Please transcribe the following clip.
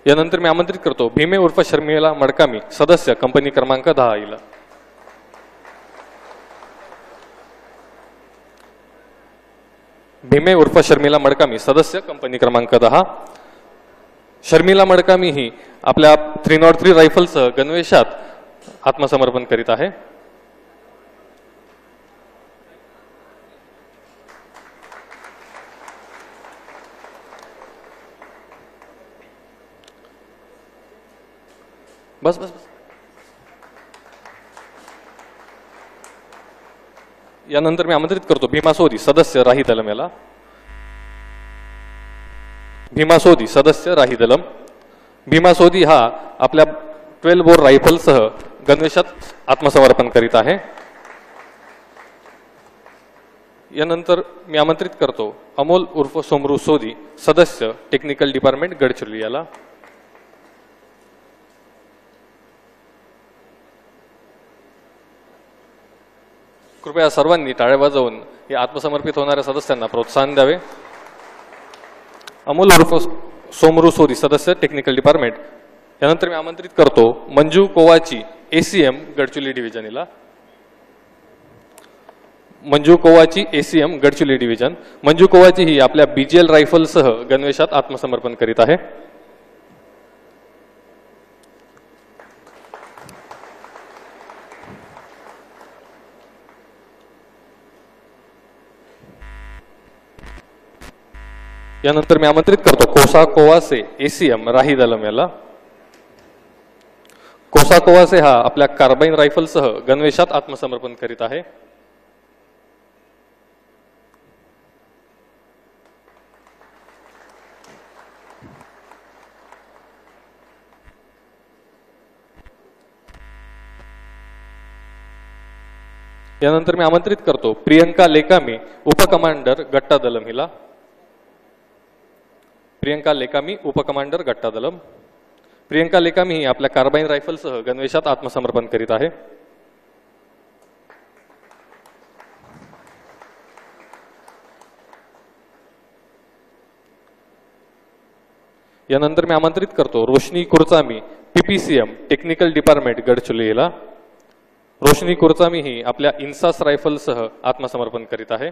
यानंतर मी आमंत्रित करतो भीमे उर्फ शर्मिला मडकामी, सदस्य कंपनी क्रमांक 10 हिला. भीमे उर्फ शर्मिला मडकामी, सदस्य कंपनी क्रमांक 10. शर्मिला मडकामी ही आपल्या 303 रायफलसह गणवेशात आत्मसमर्पण करीत आहे. बस बस बस. यानंतर मी आमंत्रित करतो भीमा सोदी, सदस्य राही दलम याला. भीमा सोदी, सदस्य राही दलम. भीमा सोदी हा आपल्या 12 बोर रायफलसह गणवेशात आत्मसमर्पण करीत आहे. यानंतर मी आमंत्रित करतो अमोल उर्फ सोमरू सोदी, सदस्य टेक्निकल डिपार्टमेंट गडचिरोली याला. कृपया सर्वांनी टाळ्या वाजवून या आत्मसमर्पित होणाऱ्या सदस्यांना प्रोत्साहन द्यावे. अमोल उर्फ सोमरू सोदी, सदस्य टेक्निकल डिपार्टमेंट. यानंतर मी आमंत्रित करतो मंजू कोवाची, ACM गडचिरोली डिव्हिजन हिला. Manju Kowachi, ACM Gadchiroli division. मंजू कोवाची ही आपल्या BGL रायफलसह गणवेशात आत्मसमर्पण करीत आहे. यानंतर मी आमंत्रित करतो कोसा कोवासे, ACM राही दलम याला. कोसा कोवासे हा आपल्या कार्बाइन रायफलसह गणवेशात आत्मसमर्पण करीत आहे. यानंतर मी आमंत्रित करतो प्रियंका लेकामी, उपकमांडर गट्टा दलम हिला. प्रियंका लेकामी, उपकमांडर गट्टा दलम. प्रियंका लेकामी ही आपल्या कार्बाइन रायफलसह गणवेशात आत्मसमर्पण करीत आहे. यानंतर मी आमंत्रित करतो रोशनी कुरचामी, PPCM टेक्निकल डिपार्टमेंट गडचिरोली हिला. रोशनी कुरचामी ही आपल्या इन्सास रायफलसह आत्मसमर्पण करीत आहे.